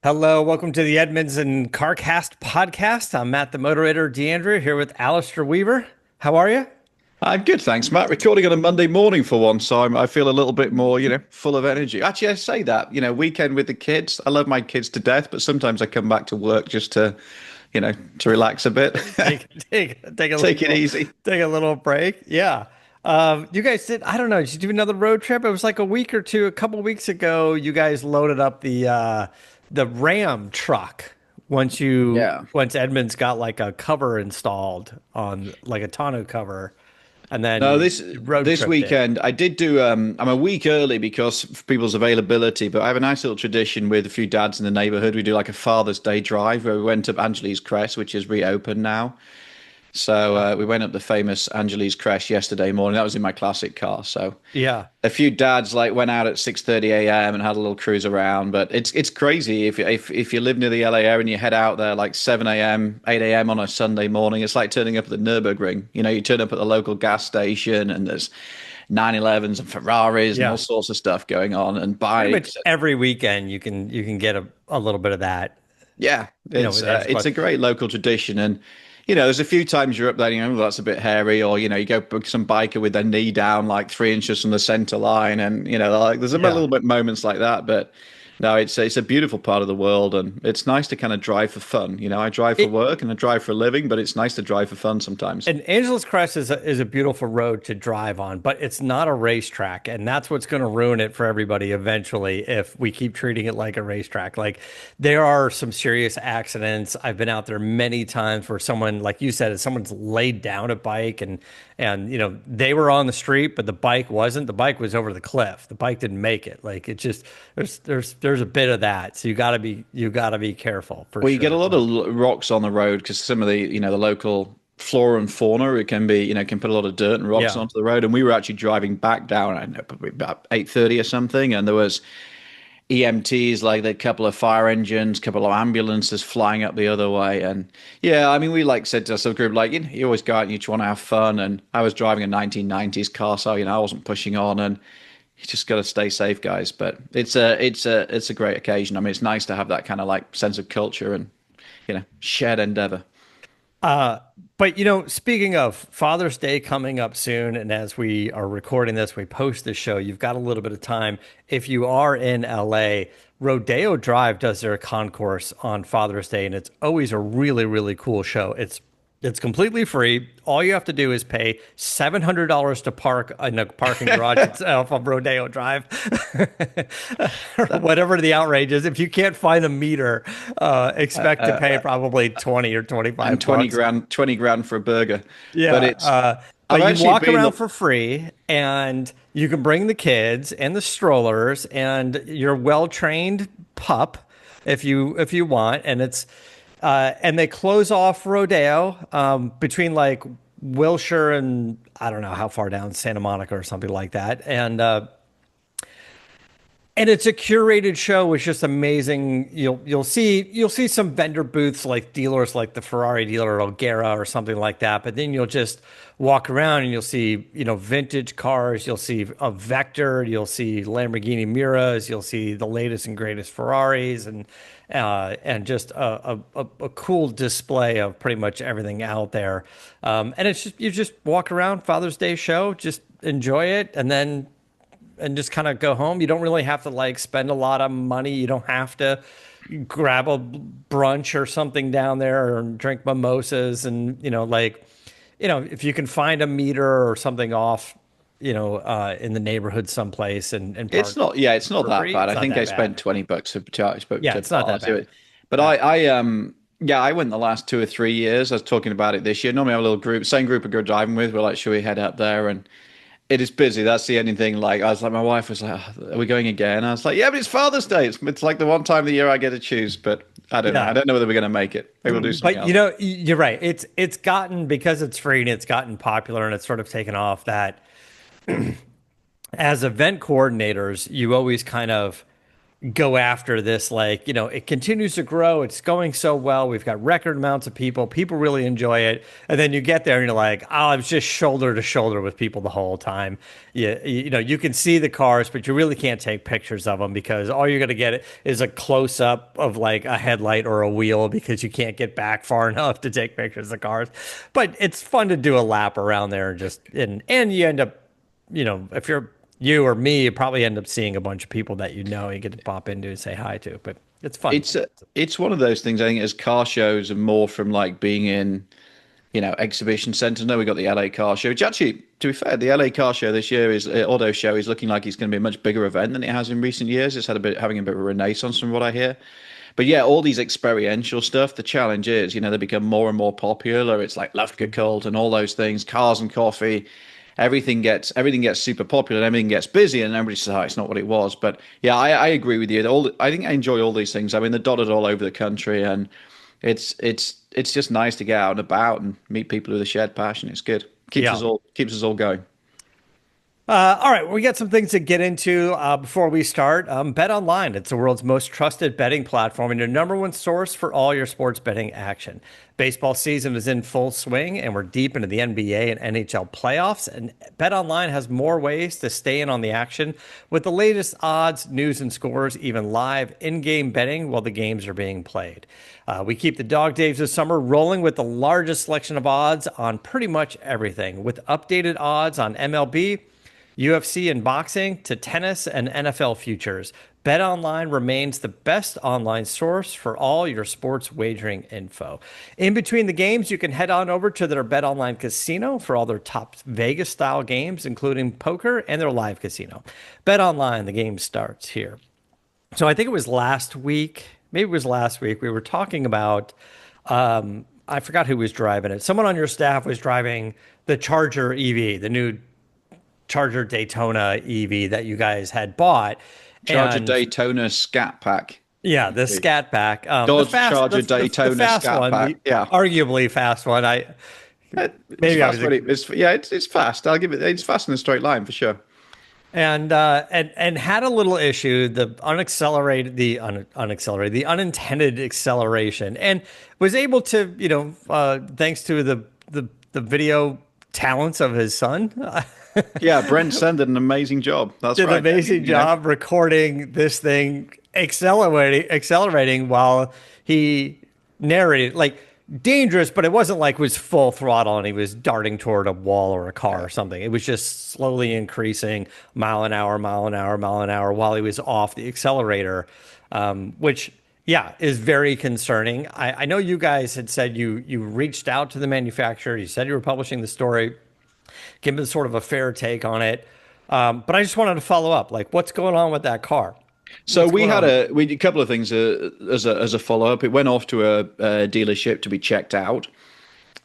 Hello, welcome to the Edmunds and CarCast podcast. I'm Matt, the moderator, DeAndrea, here with Alistair Weaver. How are you? I'm good, thanks, Matt. Recording on a Monday morning for once, so I feel a little bit more, full of energy. Actually, I say that, weekend with the kids. I love my kids to death, but sometimes I come back to work just to relax a bit, Take a take it little easy. take a little break. Yeah. You guys did, I don't know, did you do another road trip? It was like a week or two, a couple weeks ago. You guys loaded up the Ram truck Yeah. once Edmunds got like a cover installed on like a tonneau cover, and then No, you this road this tripped it. weekend I did do. I'm a week early because of people's availability, but I have a nice little tradition with a few dads in the neighborhood. We do like a Father's Day drive where we went up Angeles Crest, which is reopened now. So we went up the famous Angeles Crest yesterday morning. That was in my classic car. So Yeah. a few dads like went out at 6:30 a.m. and had a little cruise around. But it's crazy if you live near the LA area and you head out there like 7 a.m., 8 a.m. on a Sunday morning. It's like turning up at the Nürburgring. You turn up at the local gas station and there's 911s and Ferraris and all Yeah. sorts of stuff going on and Pretty much bikes. every weekend you can get a little bit of that, Yeah, with the it's squad. a great local tradition, and there's a few times you're up there, that's a bit hairy, or you go book some biker with their knee down like 3 inches from the center line, and like there's a Yeah. little bit moments like that, but no, it's a beautiful part of the world, and it's nice to kind of drive for fun. I drive for It, work and I drive for a living, but it's nice to drive for fun sometimes. And Angeles Crest is a beautiful road to drive on, but it's not a racetrack, and that's what's going to ruin it for everybody eventually if we keep treating it like a racetrack. Like there are some serious accidents. I've been out there many times where someone, like you said, someone's laid down a bike and they were on the street, but the bike wasn't. The bike was over the cliff. The bike didn't make it. Like it just there's a bit of that. So you gotta be careful for Well, you get a sure. lot of rocks on the road because some of the local flora and fauna, it can be, can put a lot of dirt and rocks Yeah. onto the road. And we were actually driving back down, I don't know, probably about 8:30 or something, and there was EMTs, like a couple of fire engines, a couple of ambulances flying up the other way. And yeah, I mean, we like said to us, a group, like, you always go out and you just want to have fun. And I was driving a 1990s car, so I wasn't pushing on, and you just got to stay safe, guys. But it's a great occasion. I mean, it's nice to have that kind of like sense of culture and shared endeavor. Uh, but speaking of Father's Day coming up soon, and as we are recording this, we post this show, you've got a little bit of time. If you are in LA, Rodeo Drive does their concourse on Father's Day, and it's always a really, really cool show. It's completely free. All you have to do is pay $700 to park in a parking garage itself on Rodeo Drive, or whatever the outrage is. If you can't find a meter, expect to pay probably 20 or And 25 20 bucks. grand, 20 grand for a burger. But Yeah. it's, I've But you actually walk been, around for free, and you can bring the kids and the strollers and your well-trained pup if you want. And they close off Rodeo between like Wilshire and I don't know how far down, Santa Monica or something like that. And it's a curated show with just amazing. You'll see some vendor booths like dealers like the Ferrari dealer at O'Gara or something like that. But then you'll just walk around and you'll see vintage cars. You'll see a Vector. You'll see Lamborghini Miras. You'll see the latest and greatest Ferraris and just a cool display of pretty much everything out there. And it's just you just walk around Father's Day show, just enjoy it, and just kind of go home. You don't really have to like spend a lot of money. You don't have to grab a brunch or something down there or drink mimosas and if you can find a meter or something off, in the neighborhood someplace and it's park not, yeah, it's not for that free, bad. it's I not think I that spent bad. 20 bucks to charge, Yeah, to it's not that do bad. it. But yeah, I went the last 2 or 3 years. I was talking about it this year. Normally I have a little group, same group I go driving with. We're like, should we head up there? And it is busy. That's the only thing. Like, I was like, my wife was like, "Oh, are we going again?" I was like, yeah, but it's Father's Day. It's like the one time of the year I get to choose, but I don't know. I Yeah. don't know whether we're going to make it. Maybe we'll do something But else. you're right. It's gotten because it's free and it's gotten popular and it's sort of taken off that as event coordinators, you always kind of go after this. Like, it continues to grow. It's going so well. We've got record amounts of people. People really enjoy it. And then you get there and you're like, oh, I was just shoulder to shoulder with people the whole time. You can see the cars, but you really can't take pictures of them because all you're going to get is a close up of like a headlight or a wheel because you can't get back far enough to take pictures of cars. But it's fun to do a lap around there and you end up, if you or me, you probably end up seeing a bunch of people that you get to pop into and say hi to. But it's fun. It's one of those things. I think as car shows are more from like being in, exhibition centers. Now we got the LA Car Show, which actually, to be fair, the LA Car Show this year is auto show is looking like it's going to be a much bigger event than it has in recent years. It's having a bit of a renaissance from what I hear. But yeah, all these experiential stuff. The challenge is, they become more and more popular. It's like Lufka Cult and all those things, cars and coffee. Everything gets super popular and everything gets busy and everybody says, oh, it's not what it was. But yeah, I agree with you. I think I enjoy all these things. I mean, they're dotted all over the country and it's just nice to get out and about and meet people with a shared passion. It's good. Keeps us all going. All right, we got some things to get into before we start. Bet Online, it's the world's most trusted betting platform and your number one source for all your sports betting action. Baseball season is in full swing, and we're deep into the NBA and NHL playoffs. And Bet Online has more ways to stay in on the action with the latest odds, news, and scores, even live in-game betting while the games are being played. We keep the dog days this summer rolling with the largest selection of odds on pretty much everything, with updated odds on MLB, UFC and boxing to tennis and NFL futures. BetOnline remains the best online source for all your sports wagering info. In between the games, you can head on over to their BetOnline casino for all their top Vegas-style games, including poker and their live casino. BetOnline, the game starts here. So I think it was last week, we were talking about, I forgot who was driving it. Someone on your staff was driving the Charger EV, the new Charger Daytona EV that you guys had bought. Charger Daytona Scat Pack. Yeah, the Scat Pack. Dodge Charger Daytona fast Scat one, Pack. Yeah, arguably fast one. It's fast. I'll give it. It's fast in a straight line for sure. And had a little issue, the unintended acceleration, and was able to, thanks to the video talents of his son. Yeah, Brent Sen did an amazing job. Did an amazing job recording this thing accelerating while he narrated, like dangerous, but it wasn't like it was full throttle and he was darting toward a wall or a car or something. It was just slowly increasing mile an hour while he was off the accelerator, which is very concerning. I know you guys had said you reached out to the manufacturer. You said you were publishing the story. Give me sort of a fair take on it. But I just wanted to follow up. Like, what's going on with that car? So we had a couple of things as a follow up. It went off to a dealership to be checked out,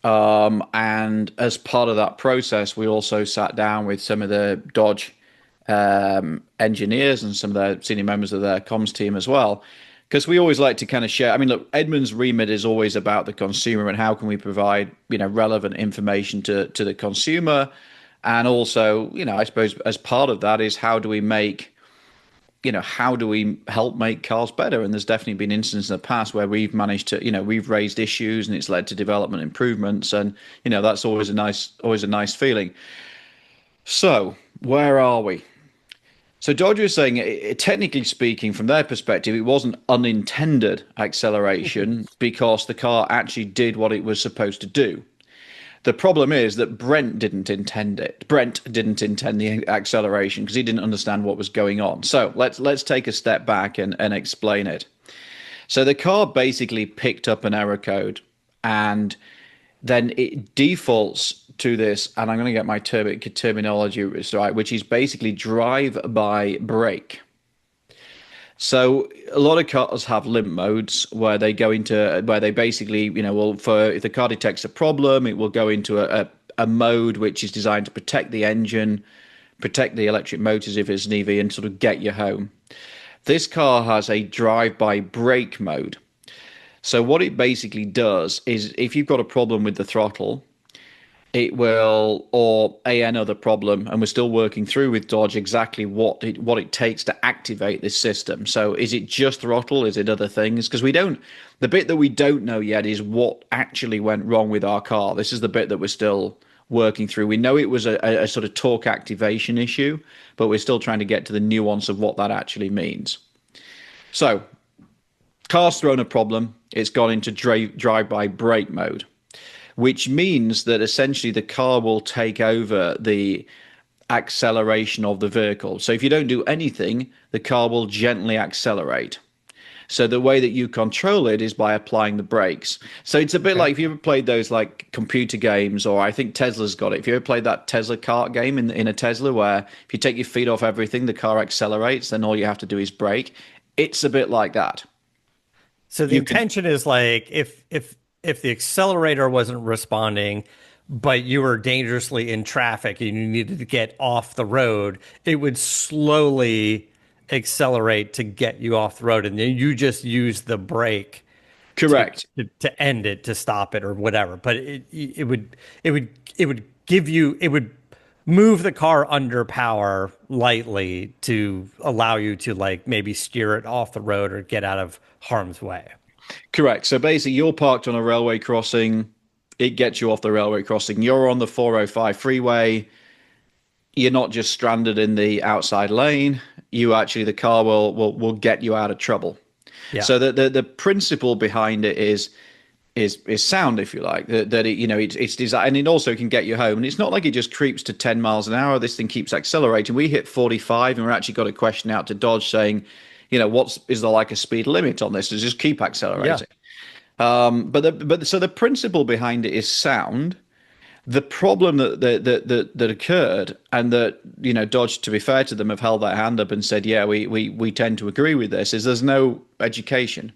and as part of that process, we also sat down with some of the Dodge engineers and some of the senior members of their comms team as well, because we always like to kind of share. I mean, look, Edmunds' remit is always about the consumer and how can we provide relevant information to the consumer, and also I suppose as part of that is how do we help make cars better? And there's definitely been instances in the past where we've managed to, we've raised issues and it's led to development improvements. And, that's always a nice feeling. So where are we? So Dodge was saying, technically speaking, from their perspective, it wasn't unintended acceleration because the car actually did what it was supposed to do. The problem is that Brent didn't intend it. Brent didn't intend the acceleration because he didn't understand what was going on. So let's take a step back and explain it. So the car basically picked up an error code and then it defaults to this, and I'm going to get my terminology right, which is basically drive-by brake. So a lot of cars have limp modes where they basically, if the car detects a problem, it will go into a mode which is designed to protect the engine, protect the electric motors if it's an EV, and sort of get you home. This car has a drive-by brake mode. So what it basically does is if you've got a problem with the throttle, it will, or another problem, and we're still working through with Dodge exactly what it takes to activate this system. So is it just throttle? Is it other things? Because the bit that we don't know yet is what actually went wrong with our car. This is the bit that we're still working through. We know it was a sort of torque activation issue, but we're still trying to get to the nuance of what that actually means. So, car's thrown a problem. It's gone into drive-by brake mode, which means that essentially the car will take over the acceleration of the vehicle. So if you don't do anything, the car will gently accelerate. So the way that you control it is by applying the brakes. So it's a bit like if you ever played those like computer games, or I think Tesla's got it. If you ever played that Tesla kart game in a Tesla where if you take your feet off everything, the car accelerates, then all you have to do is brake. It's a bit like that. So the intention is like if the accelerator wasn't responding, but you were dangerously in traffic and you needed to get off the road, it would slowly accelerate to get you off the road, and then you just use the brake Correct. to end it, to stop it or whatever. But it would give you, it would move the car under power lightly to allow you to like maybe steer it off the road or get out of harm's way. Correct. So basically, you're parked on a railway crossing. It gets you off the railway crossing. You're on the 405 freeway. You're not just stranded in the outside lane. The car will get you out of trouble. Yeah. So the principle behind it is sound, if you like. That it's designed, and it also can get you home. And it's not like it just creeps to 10 miles an hour. This thing keeps accelerating. We hit 45, and we're actually got a question out to Dodge saying, is there like a speed limit on this? Does it just keep accelerating? Yeah. So the principle behind it is sound. The problem that occurred, and that Dodge, to be fair to them, have held their hand up and said, yeah, we tend to agree with this, is there's no education.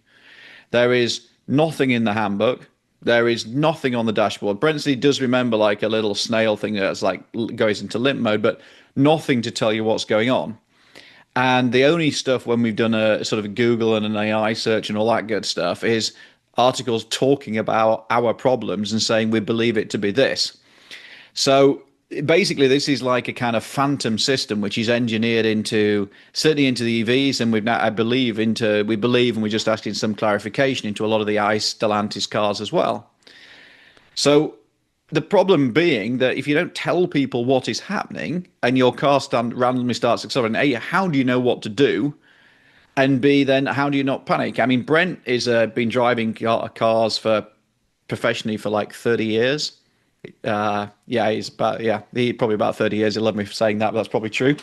There is nothing in the handbook. There is nothing on the dashboard. Brentsley does remember like a little snail thing that's like goes into limp mode, but nothing to tell you what's going on. And the only stuff when we've done a sort of Google and an AI search and all that good stuff is articles talking about our problems and saying we believe it to be this. So basically, this is like a kind of phantom system which is engineered certainly into the EVs, and we believe, and we're just asking some clarification into a lot of the ICE Stellantis cars as well. So the problem being that if you don't tell people what is happening and your car randomly starts accelerating, A, how do you know what to do? And B, then how do you not panic? I mean, Brent is been driving cars professionally for like 30 years. He's probably about 30 years. He'll love me for saying that, but that's probably true.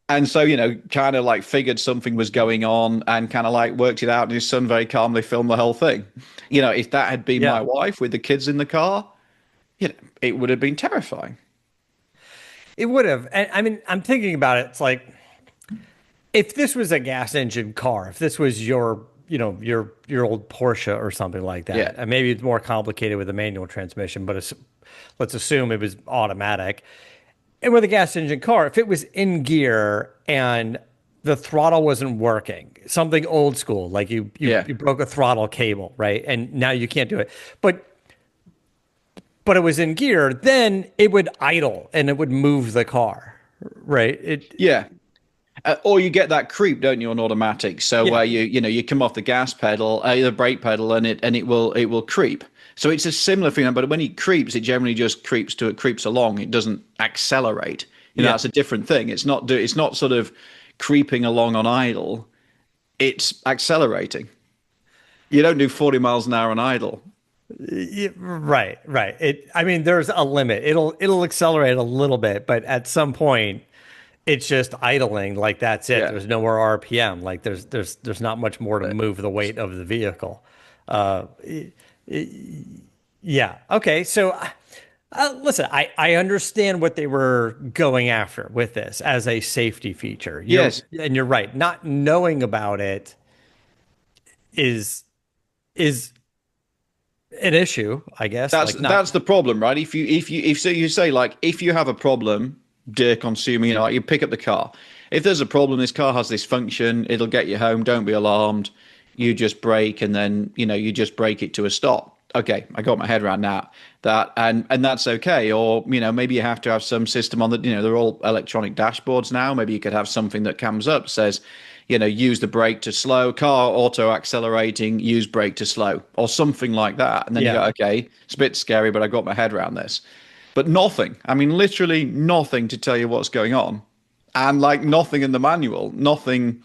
And so, kind of like figured something was going on and kind of like worked it out, and his son very calmly filmed the whole thing. If that had been my wife with the kids in the car, it would have been terrifying. It would have. And I mean, I'm thinking about it. It's like, if this was a gas engine car, if this was your old Porsche or something like that, and maybe it's more complicated with a manual transmission, but let's assume it was automatic. And with a gas engine car, if it was in gear and the throttle wasn't working, something old school, like you broke a throttle cable, right? And now you can't do it. But it was in gear, then it would idle and it would move the car, right? Or you get that creep, don't you, on automatic? So where you come off the gas pedal, the brake pedal, and it will creep. So it's a similar thing, but when it creeps, it generally just creeps along. It doesn't accelerate. That's a different thing. It's not sort of creeping along on idle. It's accelerating. You don't do 40 miles an hour on idle. Right. I mean, there's a limit. It'll accelerate a little bit, but at some point, it's just idling. Like that's it. Yeah. There's no more RPM. Like there's not much more to move the weight of the vehicle. Yeah. Okay. So, listen, I understand what they were going after with this as a safety feature. Yes. And you're right. Not knowing about it is an issue, I guess. That's the problem, right? If you say like, if you have a problem, dear consumer, you pick up the car. If there's a problem, this car has this function, it'll get you home. Don't be alarmed. You just brake, and then you just brake it to a stop. okay, I got my head around that, and that's okay. Or maybe you have to have some system on that. They're all electronic dashboards now. Maybe you could have something that comes up, says, use the brake to slow, car auto accelerating, use brake to slow, or something like that. And then you Yeah. go, okay, it's a bit scary, but I got my head around this. But nothing. I mean, literally nothing to tell you what's going on, and like nothing in the manual, nothing.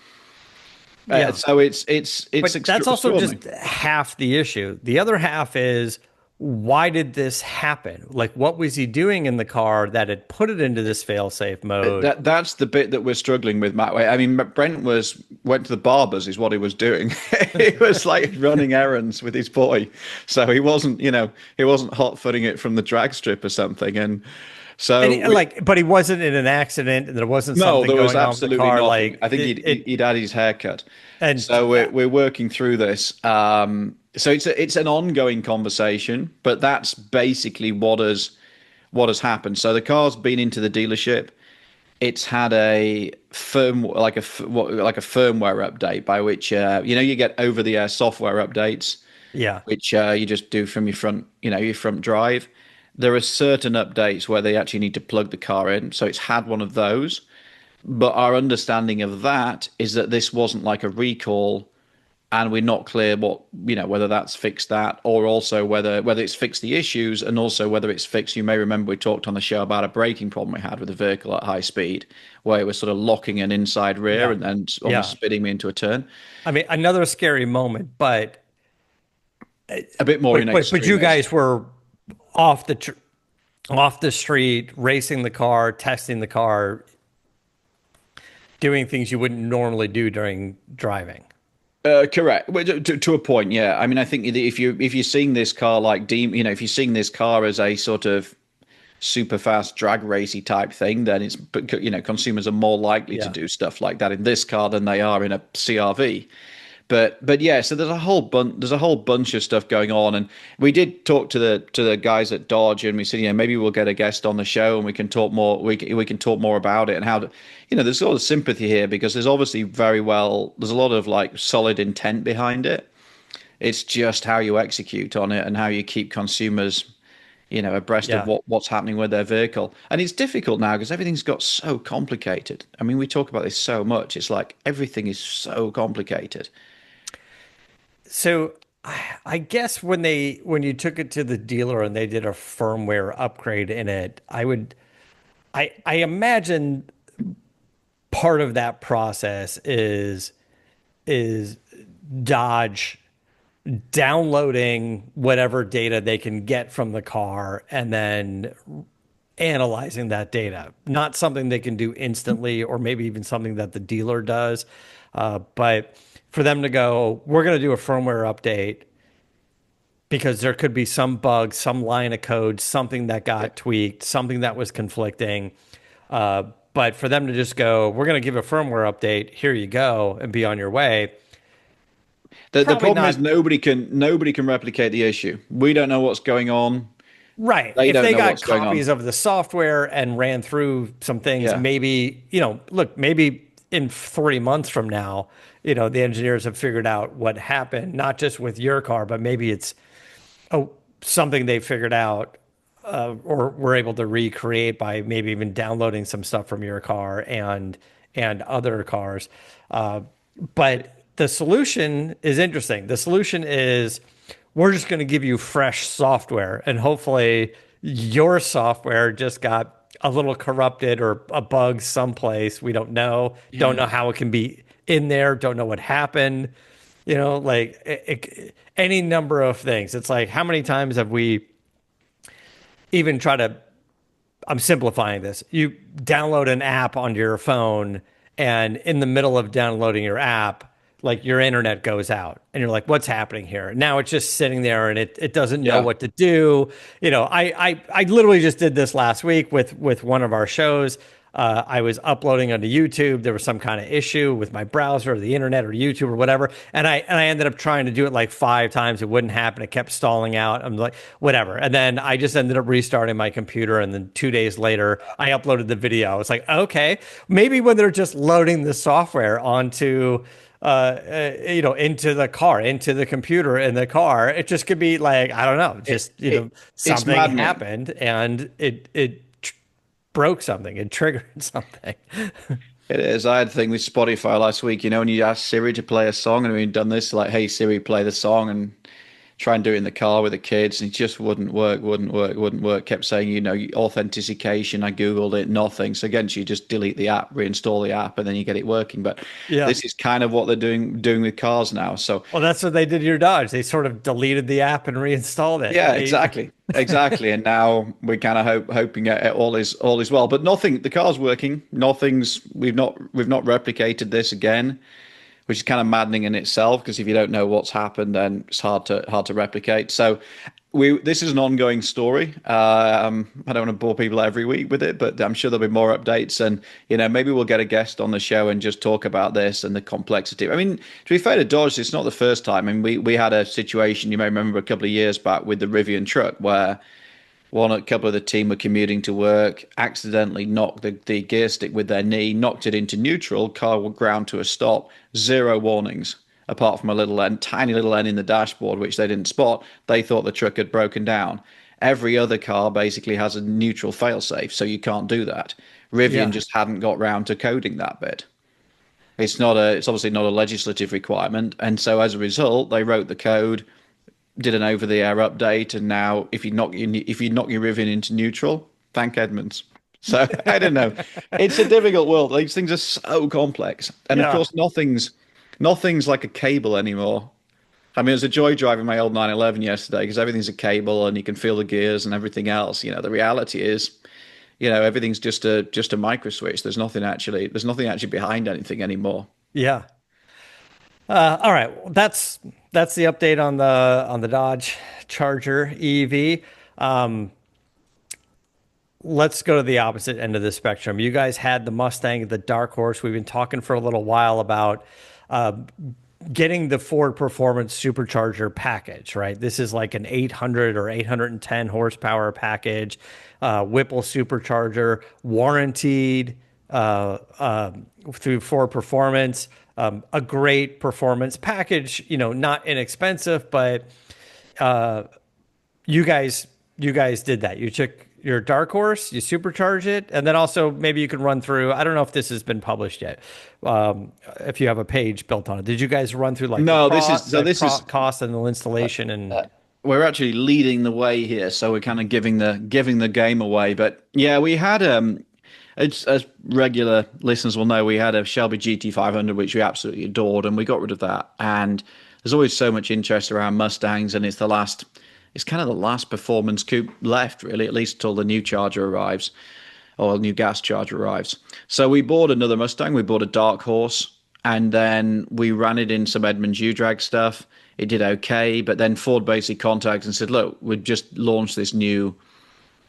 Yeah. So it's But that's also extraordinary. just half the issue. The other half is, why did this happen? Like, what was he doing in the car that had put it into this fail-safe mode? That's the bit that we're struggling with, Matt. I mean, Brent went to the barbers, is what he was doing. He was like running errands with his boy, so he wasn't hot footing it from the drag strip or something. And And so but he wasn't in an accident, and there wasn't no, something there was going on with the absolutely car. nothing. Like I think he'd had his haircut, and so we're working through this. So it's an ongoing conversation, but that's basically what has happened. So the car's been into the dealership. It's had a like a firmware update by which you get over the air software updates, yeah, which you just do from your front drive. There are certain updates where they actually need to plug the car in, so it's had one of those. But our understanding of that is that this wasn't like a recall, and we're not clear whether that's fixed that, or also whether it's fixed the issues, and also whether it's fixed. You may remember we talked on the show about a braking problem we had with the vehicle at high speed, where it was sort of locking an inside rear yeah, and yeah. almost spitting me into a turn. I mean, another scary moment, but A bit more in but you extremis. guys were off the tr- off the street, racing the car, testing the car, doing things you wouldn't normally do during driving. Correct. Well, to a point, yeah. I mean, I think if you're seeing this car like if you're seeing this car as a sort of super fast drag racy type thing, then consumers are more likely to Yeah. do stuff like that in this car than they are in a CRV. But yeah, so there's a whole bunch of stuff going on, and we did talk to the guys at Dodge, and we said, maybe we'll get a guest on the show and we can talk more. We can talk more about it and how to, there's a lot of sympathy here because there's obviously there's a lot of like solid intent behind it. It's just how you execute on it and how you keep consumers, abreast of Yeah. what's happening with their vehicle. And it's difficult now because everything's got so complicated. I mean, we talk about this so much. It's like everything is so complicated. So I guess when you took it to the dealer and they did a firmware upgrade in it, I imagine part of that process is Dodge downloading whatever data they can get from the car and then analyzing that data. Not something they can do instantly, or maybe even something that the dealer does. But for them to go, we're going to do a firmware update because there could be some bug, some line of code, something that got tweaked, something that was conflicting. But for them to just go, we're going to give a firmware update, here you go, and be on your way. The Probably problem is not nobody can replicate the issue. We don't know what's going on. right. They If don't they know got what's going on. copies of the software and ran through some things, Yeah. maybe, look, maybe in 3 months from now, the engineers have figured out what happened, not just with your car, but maybe it's something they figured out or were able to recreate by maybe even downloading some stuff from your car and other cars. But the solution is interesting. The solution is we're just going to give you fresh software, and hopefully your software just got a little corrupted or a bug someplace. We don't know. Don't know how it can be in there. Don't know what happened. Like any number of things. It's like, how many times have we even tried to, I'm simplifying this. You download an app onto your phone, and in the middle of downloading your app, like your internet goes out, and you're like, what's happening here? Now it's just sitting there and it doesn't know Yeah. what to do. I literally just did this last week with one of our shows. I was uploading onto YouTube. There was some kind of issue with my browser or the internet or YouTube or whatever. And I ended up trying to do it like 5 times. It wouldn't happen. It kept stalling out. I'm like, whatever. And then I just ended up restarting my computer. And then 2 days later, I uploaded the video. I was like, okay, maybe when they're just loading the software onto into the car, into the computer in the car. It just could be like, I don't know, It, just, it it's something maddening. happened and broke something, it triggered something. It is. I had a thing with Spotify last week, when you ask Siri to play a song, and we've done this, like, hey Siri, play the song, and try and do it in the car with the kids, and it just wouldn't work, wouldn't work. Kept saying, authentication. I Googled it, nothing. So again, so you just delete the app, reinstall the app, and then you get it working. But Yeah. this is kind of what they're doing with cars now. So Well, that's what they did to your Dodge. They sort of deleted the app and reinstalled it. yeah, exactly. And now we're kind of hoping all is well. But nothing. The car's working. Nothing's. We've not replicated this again, which is kind of maddening in itself, because if you don't know what's happened, then it's hard to replicate. So this is an ongoing story. I don't want to bore people every week with it, but I'm sure there'll be more updates, and maybe we'll get a guest on the show and just talk about this and the complexity. I mean, to be fair to Dodge, it's not the first time. I mean, we had a situation, you may remember, a couple of years back with the Rivian truck, where a couple of the team were commuting to work, accidentally knocked the gear stick with their knee, knocked it into neutral, car would ground to a stop, zero warnings, apart from a tiny little N in the dashboard, which they didn't spot. They thought the truck had broken down. Every other car basically has a neutral failsafe, so you can't do that. Rivian Yeah. just hadn't got round to coding that bit. It's obviously not a legislative requirement, and so as a result, they wrote the code, did an over-the-air update, and now if you knock your Rivian into neutral, thank Edmunds. So I don't know. It's a difficult world. These things are so complex, and of Yeah. course, nothing's like a cable anymore. I mean, it was a joy driving my old 911 yesterday, because everything's a cable and you can feel the gears and everything else. The reality is, everything's just a micro switch. There's nothing actually behind anything anymore. Yeah. All right. Well, that's the update on the Dodge Charger EV. Let's go to the opposite end of the spectrum. You guys had the Mustang, the Dark Horse. We've been talking for a little while about uh, getting the Ford Performance Supercharger package, right? This is like an 800 or 810 horsepower package, Whipple supercharger, warranted through Ford Performance. A great performance package, not inexpensive, but you guys did that. You took your Dark Horse, you supercharge it, and then also maybe you can run through. I don't know if this has been published yet. If you have a page built on it, did you guys run through like the No, this is cost and the installation and? we're actually leading the way here, so we're kind of giving the game away. But yeah, we had it's, as regular listeners will know, we had a Shelby GT500, which we absolutely adored, and we got rid of that. And there's always so much interest around Mustangs, and it's kind of the last performance coupe left, really, at least till the new Charger arrives, or new gas Charger arrives. So we bought another Mustang. We bought a Dark Horse, and then we ran it in some Edmunds U-Drag stuff. It did okay, but then Ford basically contacted and said, "Look, we've just launched this new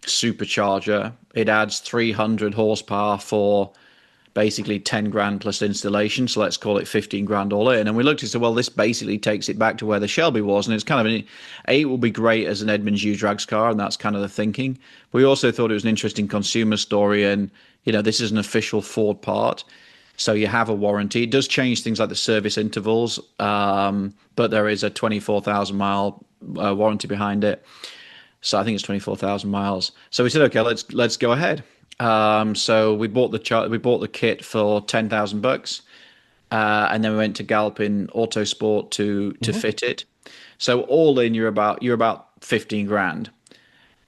supercharger. It adds 300 horsepower for basically 10 grand plus installation. So let's call it 15 grand all in." And we looked and said, well, this basically takes it back to where the Shelby was. And it's kind of it will be great as an Edmunds U-Drags car. And that's kind of the thinking. We also thought it was an interesting consumer story. And, this is an official Ford part. So you have a warranty. It does change things like the service intervals, but there is a 24,000 mile warranty behind it. So I think it's 24,000 miles. So we said, okay, let's go ahead. So we bought the kit for $10,000, and then we went to Galpin Autosport to fit it. So all in, you're about 15 grand.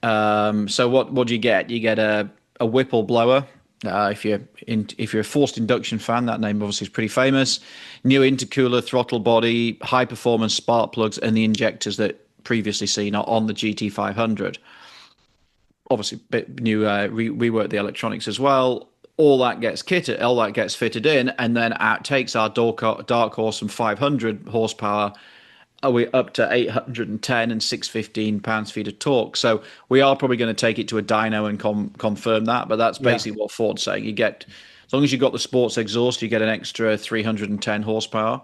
So what do you get? You get a Whipple blower. If you're a forced induction fan, that name obviously is pretty famous. New intercooler, throttle body, high performance spark plugs, and the injectors that previously seen are on the GT500. Obviously, new rework the electronics as well. All that gets fitted in, and then out takes our Dark Horse from 500 horsepower. We're up to 810 and 615 pounds-feet of torque. So we are probably going to take it to a dyno and confirm that. But that's basically what Ford's saying. You get, as long as you've got the sports exhaust, you get an extra 310 horsepower.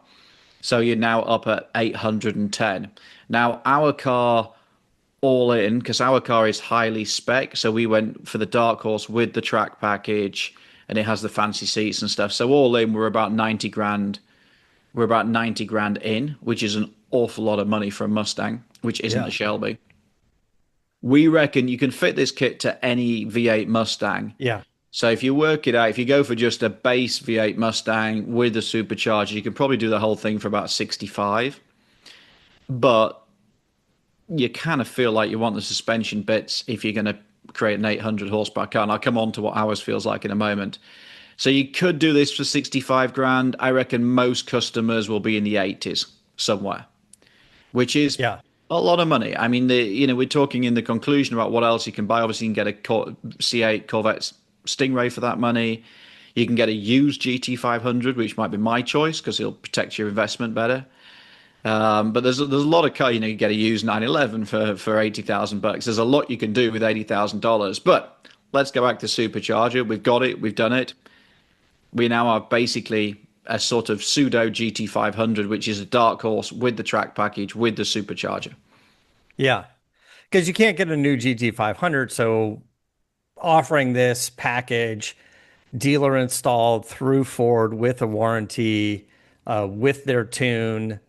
So you're now up at 810. Now, our car, all in, because our car is highly spec. So we went for the Dark Horse with the track package, and it has the fancy seats and stuff. So all in, we're about 90 grand we're about 90 grand in, which is an awful lot of money for a Mustang, which isn't Yeah. a Shelby. We reckon you can fit this kit to any V8 Mustang. Yeah. So if you work it out, if you go for just a base V8 Mustang with a supercharger, you can probably do the whole thing for about 65. But you kind of feel like you want the suspension bits if you're going to create an 800 horsepower car. And I'll come on to what ours feels like in a moment. So you could do this for 65 grand. I reckon most customers will be in the 80s somewhere, which is Yeah. a lot of money. I mean, we're talking in the conclusion about what else you can buy. Obviously, you can get a C8 Corvette Stingray for that money. You can get a used GT500, which might be my choice because it'll protect your investment better. But there's a lot of car. You get a used 911 for 80,000 bucks. There's a lot you can do with $80,000. But let's go back to supercharger. We've got it. We've done it. We now have basically a sort of pseudo GT500, which is a dark horse with the track package with the supercharger. Yeah. Because you can't get a new GT500, so offering this package, dealer installed through Ford with a warranty, with their tune,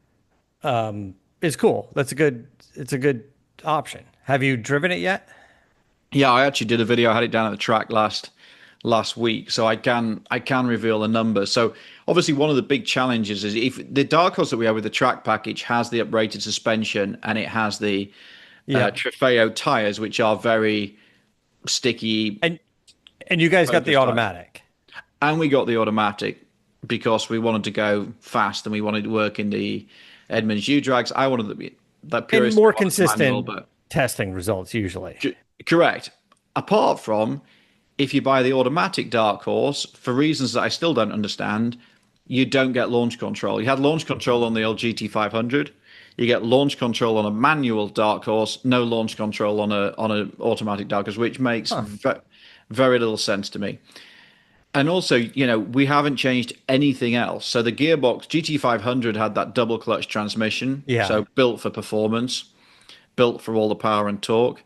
is cool. It's a good option. Have you driven it yet? Yeah, I actually did a video. I had it down at the track last week, so I can reveal the numbers. So obviously, one of the big challenges is if the dark horse that we have with the track package has the uprated suspension and it has the Trofeo tires, which are very sticky. And you guys got the automatic. And we got the automatic because we wanted to go fast and we wanted to work in the Edmunds U-Drags. I wanted that And purest more manual, consistent testing results usually. Correct. Apart from if you buy the automatic dark horse, for reasons that I still don't understand, you don't get launch control. You had launch control on the old GT500. You get launch control on a manual dark horse, no launch control on a automatic dark horse, which makes very little sense to me. And also, we haven't changed anything else. So the gearbox GT500 had that double clutch transmission, so built for performance, built for all the power and torque.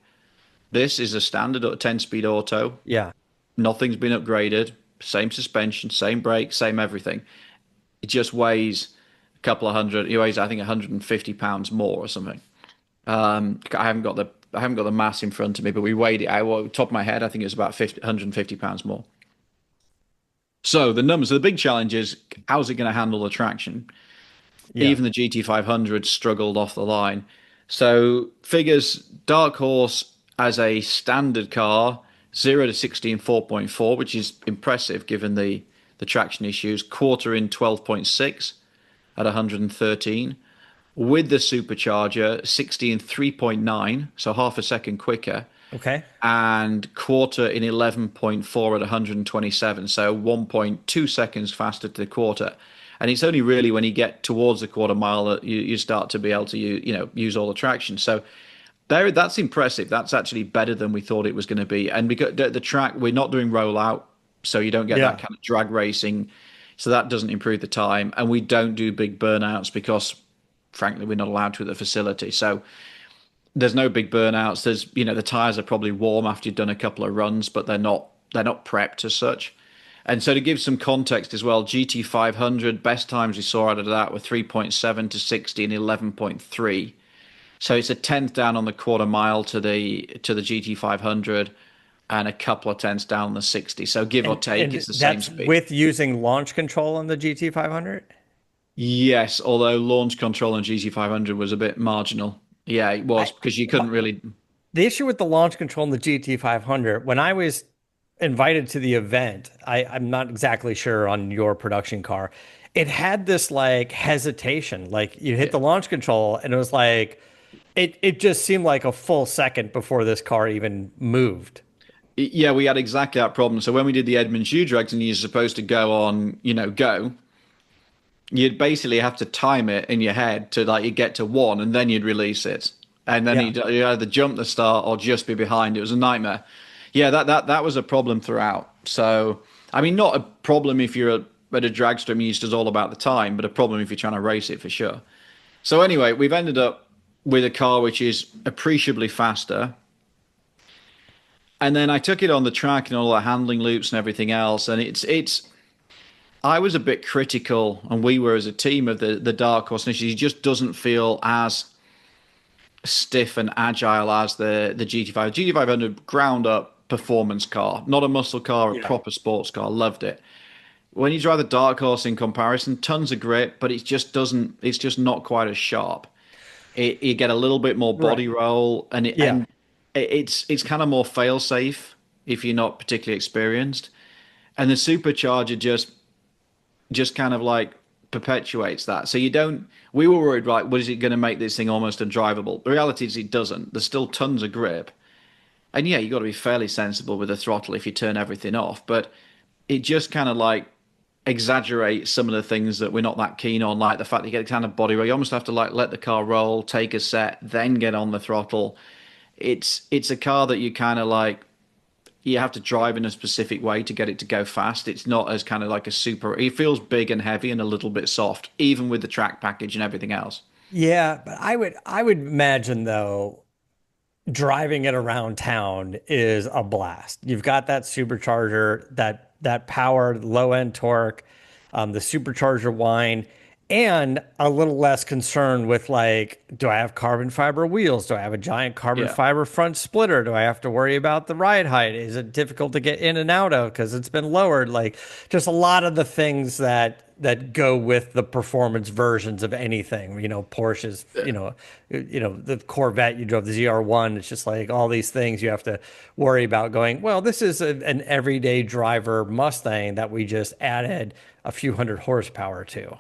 This is a standard 10-speed auto. Yeah. Nothing's been upgraded. Same suspension, same brakes, same everything. It just weighs a couple of hundred. It weighs, I think, 150 pounds more or something. I haven't got the mass in front of me, but we weighed it. Top of my head, I think it was about 150 pounds more. So the numbers. So the big challenge is how's it going to handle the traction? Yeah. Even the GT500 struggled off the line. So figures: dark horse as a standard car, 0 to 60 in 4.4, which is impressive given the traction issues. Quarter in 12.6 at 113. With the supercharger, 60 in 3.9, so half a second quicker. Okay. And quarter in 11.4 at 127, so 1.2 seconds faster to the quarter. And it's only really when you get towards the quarter mile that you start to be able to use all the traction. So that's impressive. That's actually better than we thought it was going to be. And because the track, we're not doing rollout, so you don't get that kind of drag racing. So that doesn't improve the time. And we don't do big burnouts because, frankly, we're not allowed to at the facility. So there's no big burnouts. There's, the tires are probably warm after you've done a couple of runs, but they're not prepped as such. And so to give some context as well, GT500 best times we saw out of that were 3.7 to 60 and 11.3. So it's a tenth down on the quarter mile to the GT500 and a couple of tenths down on the 60. So give or take, it's the same speed. With using launch control on the GT500? Yes, although launch control on GT500 was a bit marginal. Yeah, it was because you couldn't really. The issue with the launch control in the GT500, when I was invited to the event, I'm not exactly sure on your production car, it had this like hesitation. Like you hit the launch control and it was like, it just seemed like a full second before this car even moved. Yeah, we had exactly that problem. So when we did the Edmunds U-Drags and you're supposed to go on, go, you'd basically have to time it in your head to you get to 1 and then you'd release it. And then you'd either jump the start or just be behind. It was a nightmare. Yeah, that was a problem throughout. So, I mean, not a problem if you're at a drag strip and it's just all about the time, but a problem if you're trying to race it for sure. So anyway, we've ended up with a car which is appreciably faster. And then I took it on the track and all the handling loops and everything else. And I was a bit critical, and we were as a team of the Dark Horse initially. He just doesn't feel as stiff and agile as the GT5. GT500 ground up performance car, not a muscle car, a Yeah. proper sports car. Loved it. When you drive the Dark Horse in comparison, tons of grip, but it just doesn't. It's just not quite as sharp. You get a little bit more Right. body roll, Yeah. it's kind of more fail safe if you're not particularly experienced. And the supercharger just kind of like perpetuates that. So you don't. We were worried, right? What is it going to make this thing almost undrivable? The reality is it doesn't. There's still tons of grip, and yeah, you got to be fairly sensible with the throttle if you turn everything off. But it just kind of like exaggerates some of the things that we're not that keen on, like the fact that you get a kind of body where you almost have to like let the car roll, take a set, then get on the throttle. It's a car that you kind of like you have to drive in a specific way to get it to go fast. It's not as kind of like a super. It feels big and heavy and a little bit soft, even with the track package and everything else. Yeah, but I would imagine though driving it around town is a blast. You've got that supercharger, that power, low end torque, the supercharger whine, and a little less concern with like, do I have carbon fiber wheels? Do I have a giant carbon Yeah. fiber front splitter? Do I have to worry about the ride height? Is it difficult to get in and out of because it's been lowered? Like, just a lot of the things that go with the performance versions of anything. Porsche's, the Corvette, you drove the ZR1. It's just like all these things you have to worry about going, well, this is an everyday driver Mustang that we just added a few hundred horsepower to.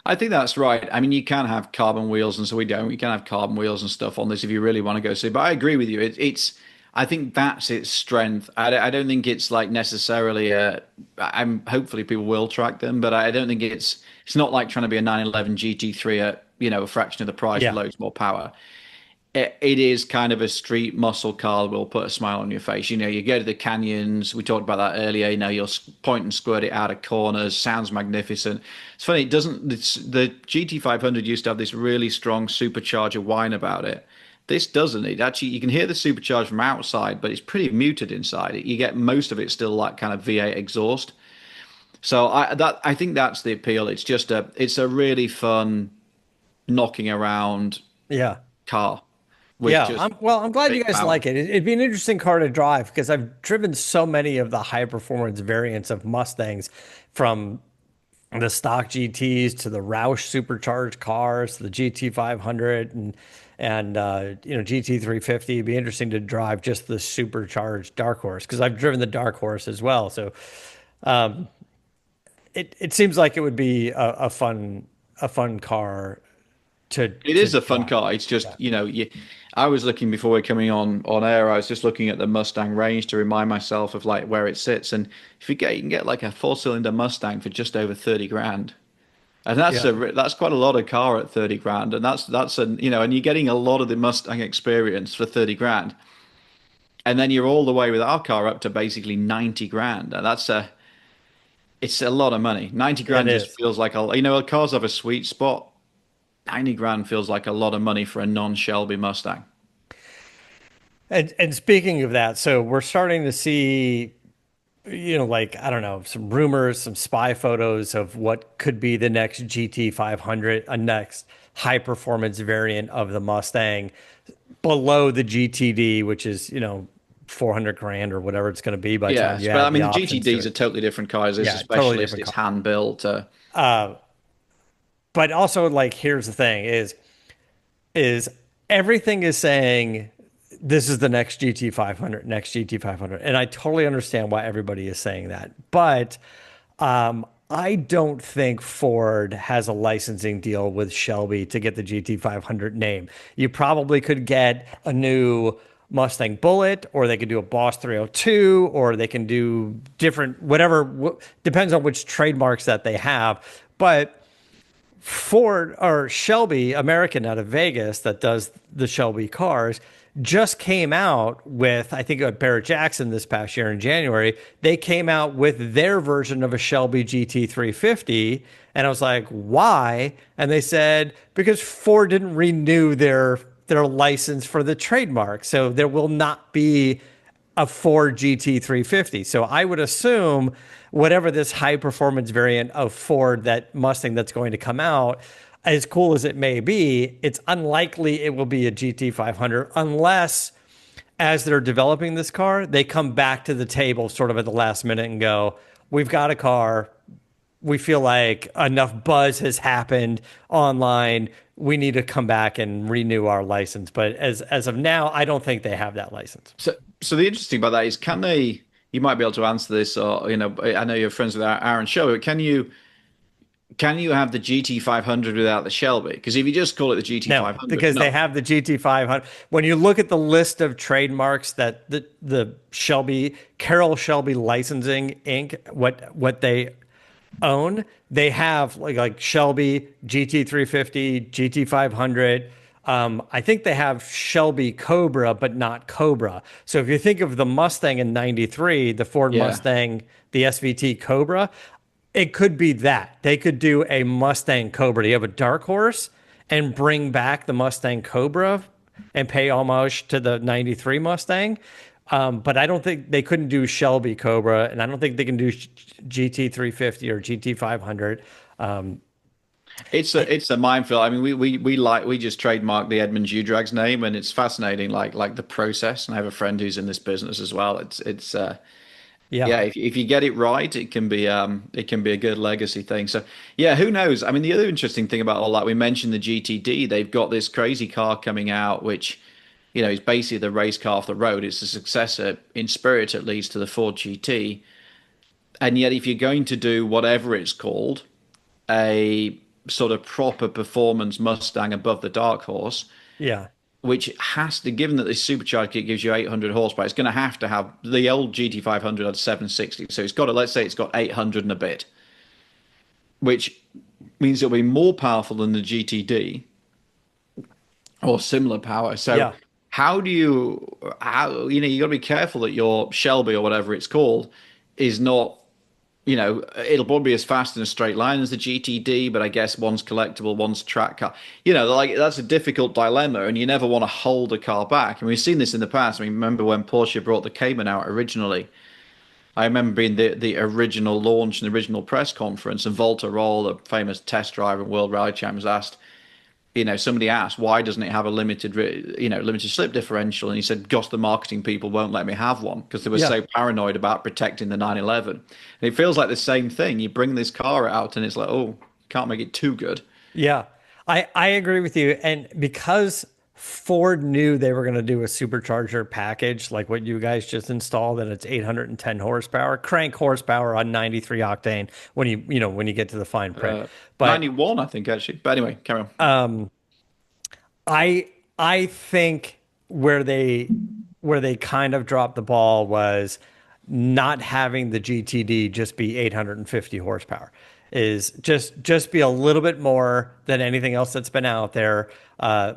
I think that's right. I mean, you can have carbon wheels, and so we don't. You can have carbon wheels and stuff on this if you really want to go see. But I agree with you. I think that's its strength. I don't think it's like necessarily a. I'm hopefully people will track them, but I don't think it's not like trying to be a 911 GT3 at a fraction of the price, Yeah. loads more power. It is kind of a street muscle car that will put a smile on your face. You go to the canyons. We talked about that earlier. You'll point and squirt it out of corners. Sounds magnificent. It's funny. It doesn't. The GT500 used to have this really strong supercharger whine about it. This doesn't. It actually, you can hear the supercharge from outside, but it's pretty muted inside. You get most of it still like kind of V8 exhaust. So I think that's the appeal. It's a really fun knocking around Yeah. car with Yeah, just I'm glad you big guys power. like it. It'd be an interesting car to drive because I've driven so many of the high performance variants of Mustangs, from the stock GTs to the Roush supercharged cars, to the GT500 and GT350. It'd be interesting to drive just the supercharged Dark Horse because I've driven the Dark Horse as well. So it seems like it would be a fun car to It to is a fun drive. car. It's just, Yeah. I was looking before we're coming on air. I was just looking at the Mustang range to remind myself of like where it sits. And if you can get like a four-cylinder Mustang for just over 30 grand. And Yeah. that's quite a lot of car at 30 grand. And and you're getting a lot of the Mustang experience for 30 grand. And then you're all the way with our car up to basically 90 grand. And it's a lot of money. 90 It grand just is. feels like cars have a sweet spot. 90 grand feels like a lot of money for a non-Shelby Mustang. And speaking of that, so we're starting to see, like, I don't know, some rumors, some spy photos of what could be the next GT 500, a next high performance variant of the Mustang below the GTD, which is, 400 grand or whatever it's going to be by the time Yes, you but I add the mean the options to GTD is a it. totally different car. It's a Yeah, totally specialist. different It's car. hand built. But also, like, here's the thing is everything is saying this is the next GT 500, next GT 500. And I totally understand why everybody is saying that. But I don't think Ford has a licensing deal with Shelby to get the GT 500 name. You probably could get a new Mustang Bullet, or they could do a Boss 302, or they can do different, whatever, depends on which trademarks that they have. But Ford or Shelby American out of Vegas that does the Shelby cars just came out with, I think at Barrett Jackson this past year in January, they came out with their version of a Shelby GT350. And I was like, why? And they said, because Ford didn't renew their license for the trademark. So there will not be a Ford GT350. So I would assume whatever this high performance variant of Ford, that Mustang that's going to come out, as cool as it may be, it's unlikely it will be a GT500 unless, as they're developing this car, they come back to the table sort of at the last minute and go, we've got a car. We feel like enough buzz has happened online. We need to come back and renew our license. But as of now, I don't think they have that license. So the interesting about that is, can they? You might be able to answer this, or I know you're friends with Aaron Show, but can you have the GT500 without the Shelby? Because if you just call it the No, GT500, because no. they have the GT500. When you look at the list of trademarks that the Shelby, Carroll Shelby Licensing Inc., what they own, they have like Shelby GT350, GT500. I think they have Shelby Cobra, but not Cobra. So if you think of the Mustang in '93, the Ford Yeah. Mustang, the SVT Cobra, it could be that. They could do a Mustang Cobra. You have a Dark Horse and bring back the Mustang Cobra and pay homage to the '93 Mustang. But I don't think they couldn't do Shelby Cobra, and I don't think they can do GT350 or GT500. It's a minefield. I mean, we just trademarked the Edmunds U-Drag's name, and it's fascinating, like the process. And I have a friend who's in this business as well. Yeah. Yeah, if you get it right, it can be a good legacy thing. So yeah, who knows? I mean, the other interesting thing about all that, we mentioned the GTD. They've got this crazy car coming out, which is basically the race car off the road. It's the successor in spirit, at least, to the Ford GT. And yet, if you're going to do whatever it's called, a sort of proper performance Mustang above the Dark Horse, Yeah. which has to, given that this supercharged kit gives you 800 horsepower, it's going to have the old GT500 had 760, so it's got to, let's say it's got 800 and a bit, which means it'll be more powerful than the GTD or similar power. So Yeah. you got to be careful that your Shelby or whatever it's called is not, it'll probably be as fast in a straight line as the GTD, but I guess one's collectible, one's track car. Like that's a difficult dilemma, and you never want to hold a car back. And we've seen this in the past. I mean, remember when Porsche brought the Cayman out originally? I remember being the original launch and the original press conference, and Volta Roll, the famous test driver and world rally champ, was asked, somebody asked, why doesn't it have a limited slip differential? And he said, gosh, the marketing people won't let me have one because they were so paranoid about protecting the 911. And it feels like the same thing. You bring this car out and it's like, oh, can't make it too good. Yeah. I agree with you. And because Ford knew they were going to do a supercharger package like what you guys just installed, and it's 810 horsepower, crank horsepower on 93 octane when you get to the fine print. But 91, I think, actually. But anyway, carry on. I think where they kind of dropped the ball was not having the GTD just be 850 horsepower, is just be a little bit more than anything else that's been out there,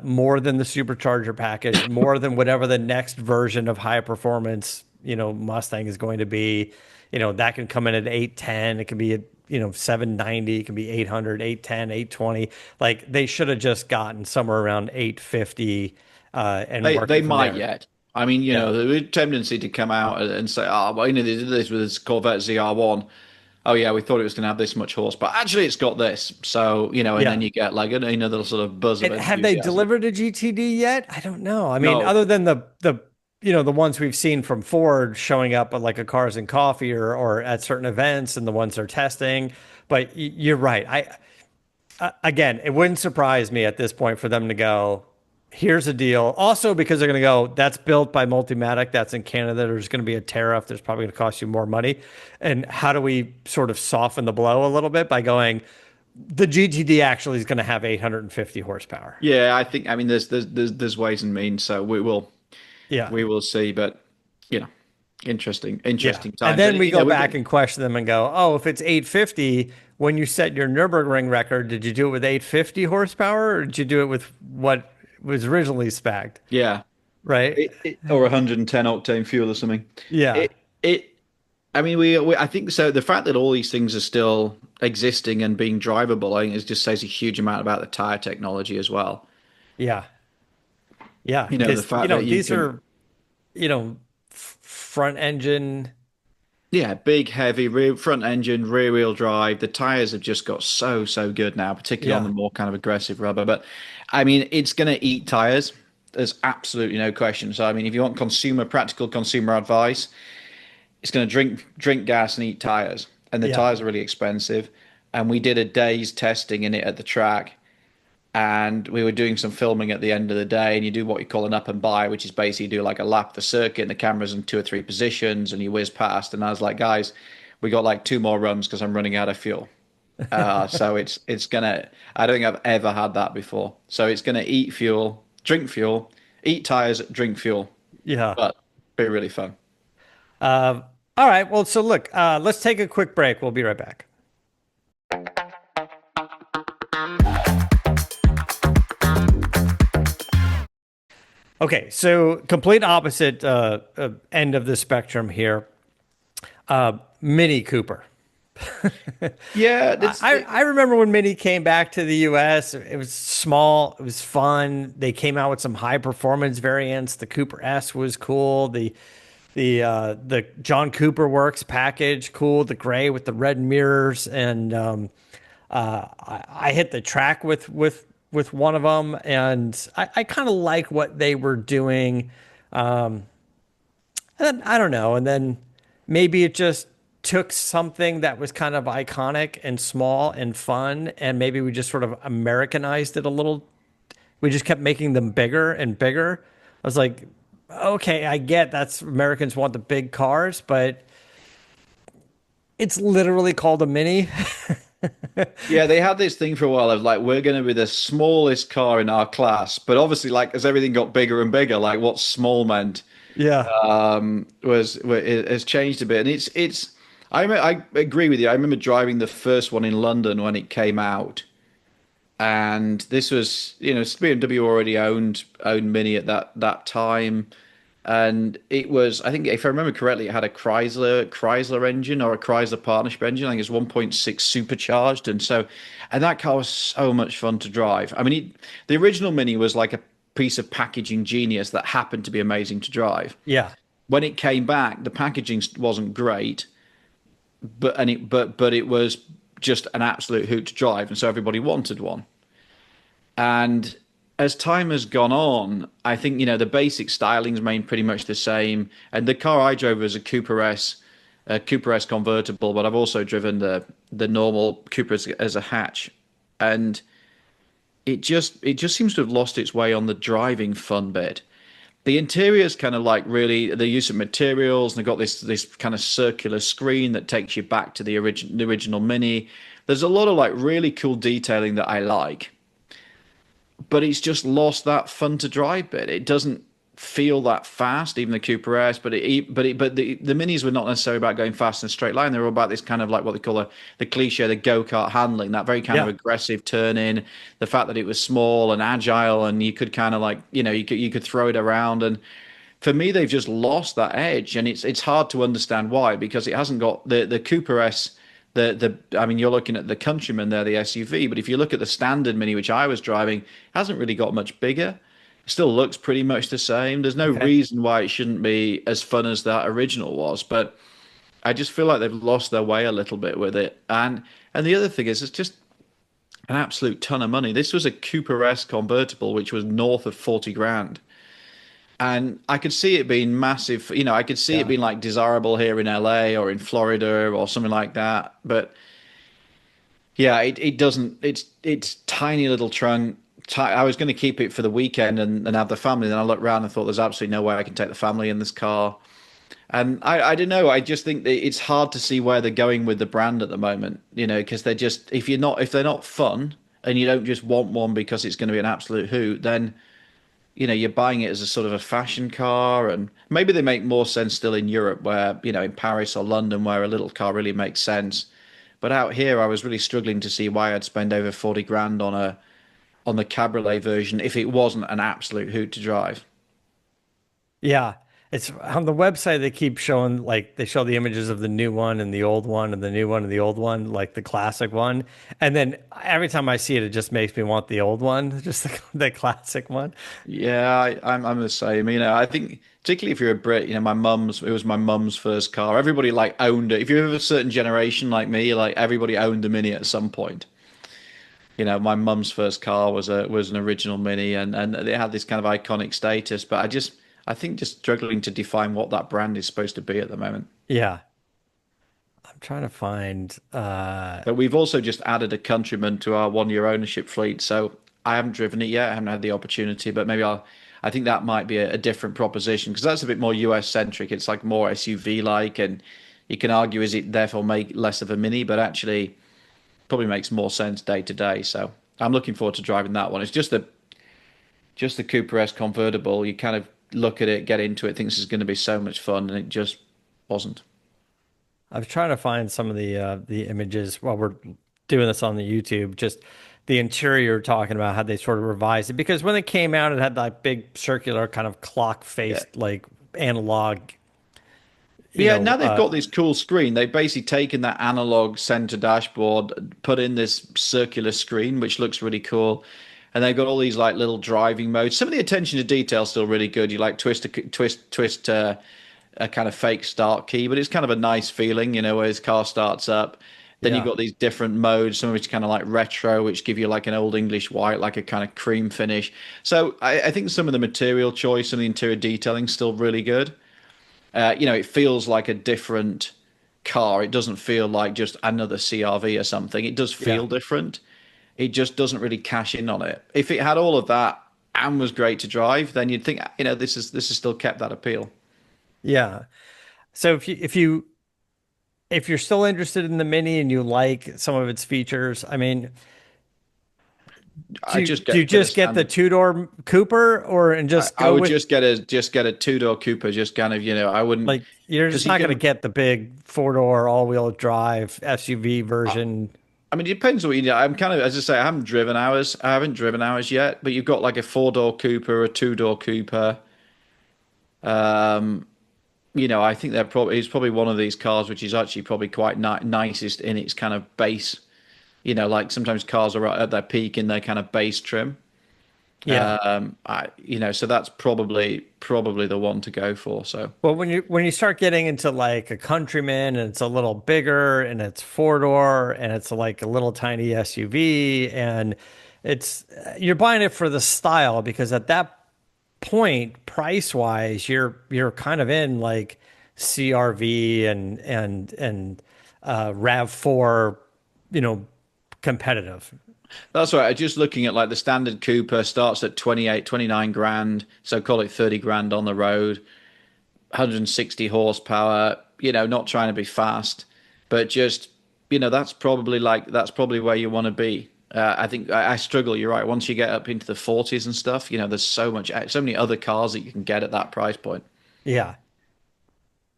more than the supercharger package, more than whatever the next version of high performance Mustang is going to be. That can come in at 810, it can be at 790, it can be 800, 810, 820. Like they should have just gotten somewhere around 850, and They from might there. yet. I mean, the tendency to come out and say, oh, well, they did this with this Corvette ZR1. Oh, yeah, we thought it was going to have this much horse, but actually it's got this. So, and Yeah. then you get like another sort of buzz of And have they enthusiasm. delivered a GTD yet? I don't know. I mean, No. other than the ones we've seen from Ford showing up at like a Cars and Coffee or at certain events, and the ones they're testing. But you're right. Again, it wouldn't surprise me at this point for them to go, here's a deal. Also, because they're going to go, that's built by Multimatic, that's in Canada. There's going to be a tariff. There's probably going to cost you more money. And how do we sort of soften the blow a little bit by going, the GTD actually is going to have 850 horsepower. Yeah, I mean, there's ways and means. So Yeah. we will see. But, interesting Yeah. times. And then we go we back and question them and go, oh, if it's 850, when you set your Nürburgring record, did you do it with 850 horsepower, or did you do it with what was originally spec'd? Yeah. Right? Or 110 octane fuel or something. Yeah. I mean, I think so. The fact that all these things are still existing and being drivable, I think, it just says a huge amount about the tire technology as well. Yeah. Yeah. The Because, fact that these are, front engine. Yeah, big, heavy rear front engine, rear wheel drive. The tires have just got so good now, particularly on the Yeah. more kind of aggressive rubber. But I mean, it's going to eat tires. There's absolutely no question. So I mean, if you want practical consumer advice, it's going to drink gas and eat tires. And the Yeah. tires are really expensive. And we did a day's testing in it at the track, and we were doing some filming at the end of the day, and you do what you call an up and by, which is basically you do like a lap of the circuit and the camera's in two or three positions and you whiz past. And I was like, guys, we got like two more runs because I'm running out of fuel. So it's gonna, I don't think I've ever had that before. So it's gonna eat fuel, drink fuel, eat tires, drink fuel, Yeah. but be really fun. All right. Well, so look, let's take a quick break. We'll be right back. Okay, so complete opposite end of the spectrum here. Mini Cooper. Yeah, I remember when Mini came back to the US. It was small, it was fun. They came out with some high performance variants. The Cooper S was cool. The John Cooper Works package, cool. The gray with the red mirrors, and I hit the track with one of them, and I kind of like what they were doing. And then, I don't know, and then maybe it just took something that was kind of iconic and small and fun, and maybe we just sort of Americanized it a little. We just kept making them bigger and bigger. I was like, okay, I get that's Americans want the big cars, but it's literally called a Mini. Yeah, they had this thing for a while of like, we're going to be the smallest car in our class. But obviously, like, as everything got bigger and bigger, like what small meant Yeah. it has changed a bit. And I agree with you. I remember driving the first one in London when it came out. And this was, BMW already owned Mini at that time. And it was, I think, if I remember correctly, it had a Chrysler engine or a Chrysler partnership engine. I think it's 1.6 supercharged, and that car was so much fun to drive. I mean, the original Mini was like a piece of packaging genius that happened to be amazing to drive. Yeah. When it came back, the packaging wasn't great, but it was just an absolute hoot to drive, and so everybody wanted one. And as time has gone on, I think, the basic styling's remained pretty much the same. And the car I drove was a Cooper S convertible, but I've also driven the normal Cooper as a hatch. And it just seems to have lost its way on the driving fun bit. The interior's kind of like really the use of materials, and they've got this kind of circular screen that takes you back to the original Mini. There's a lot of like really cool detailing that I like, but it's just lost that fun to drive bit. It doesn't feel that fast, even the Cooper S. But the Minis were not necessarily about going fast in a straight line. They were about this kind of like what they call the cliche, the go-kart handling, that very kind of Yeah. aggressive turn in. The fact that it was small and agile, and you could kind of like you could throw it around. And for me, they've just lost that edge, and it's hard to understand why, because it hasn't got the Cooper S. I mean, you're looking at the Countryman there, the SUV, but if you look at the standard Mini, which I was driving, it hasn't really got much bigger. It still looks pretty much the same. There's no Okay. reason why it shouldn't be as fun as that original was, but I just feel like they've lost their way a little bit with it. And the other thing is, it's just an absolute ton of money. This was a Cooper S convertible, which was north of 40 grand. And I could see it being massive. I could see it Yeah. being like desirable here in LA or in Florida or something like that. But yeah, it doesn't. It's tiny little trunk. I was going to keep it for the weekend and have the family. Then I looked around and thought, there's absolutely no way I can take the family in this car. And I don't know. I just think that it's hard to see where they're going with the brand at the moment. Because they're just, if they're not fun and you don't just want one because it's going to be an absolute hoot, then you're buying it as a sort of a fashion car. And maybe they make more sense still in Europe, where in Paris or London, where a little car really makes sense. But out here, I was really struggling to see why I'd spend over 40 grand on the cabriolet version if it wasn't an absolute hoot to drive. Yeah. It's on the website. They keep showing like they show the images of the new one and the old one and the new one and the old one, like the classic one. And then every time I see it, it just makes me want the old one, just the classic one. Yeah, I'm the same. I think particularly if you're a Brit, it was my mum's first car. Everybody like owned it. If you're of a certain generation like me, like everybody owned a Mini at some point. My mum's first car was an original Mini, and they had this kind of iconic status. But I think just struggling to define what that brand is supposed to be at the moment. Yeah, I'm trying to find. But we've also just added a Countryman to our 1 year ownership fleet, so I haven't driven it yet. I haven't had the opportunity, but maybe I'll. I think that might be a different proposition because that's a bit more US centric. It's like more SUV like, and you can argue is it therefore make less of a Mini, but actually probably makes more sense day to day. So I'm looking forward to driving that one. It's just the Cooper S convertible. You kind of look at it, get into it, think this is going to be so much fun, and it just wasn't. I was trying to find some of the images while we're doing this on the YouTube. Just the interior, talking about how they sort of revised it because when it came out, it had that big circular kind of clock Yeah. faced like analog, But you yeah, know. now they've got this cool screen. They've basically taken that analog center dashboard, put in this circular screen, which looks really cool. And they've got all these like little driving modes. Some of the attention to detail is still really good. You like twist a kind of fake start key, but it's kind of a nice feeling, where his car starts up. Then you've Yeah, got these different modes, some of which kind of like retro, which give you like an old English white, like a kind of cream finish. So I think some of the material choice and the interior detailing is still really good. It feels like a different car. It doesn't feel like just another CRV or something. It does yeah, feel different. It just doesn't really cash in on it. If it had all of that and was great to drive, then you'd think, this has still kept that appeal. yeah. So if you're still interested in the Mini and you like some of its features, I mean, I just do you get a just get the standard. two-door Cooper or and I, just I go would with just get a two-door Cooper. Just kind of, I wouldn't like you're because just you not going to can. get the big four-door all-wheel drive SUV version. I mean, it depends what you need. I'm kind of, as I say, I haven't driven ours. I haven't driven ours yet, but you've got like a four-door Cooper, a two-door Cooper. I think it's probably one of these cars which is actually probably quite nicest in its kind of base. Like sometimes cars are at their peak in their kind of base trim. Yeah. So that's probably the one to go for. So Well, when you start getting into like a Countryman and it's a little bigger and it's four-door and it's like a little tiny SUV and it's you're buying it for the style because at that point, price-wise, you're kind of in like CRV and RAV4, you know, competitive. that's right. Just looking at like the standard Cooper starts at 28, 29 grand. So call it 30 grand on the road, 160 horsepower, not trying to be fast, but just, that's probably where you want to be. I think I struggle. You're right. Once you get up into the 40s and stuff, there's so many other cars that you can get at that price point. Yeah,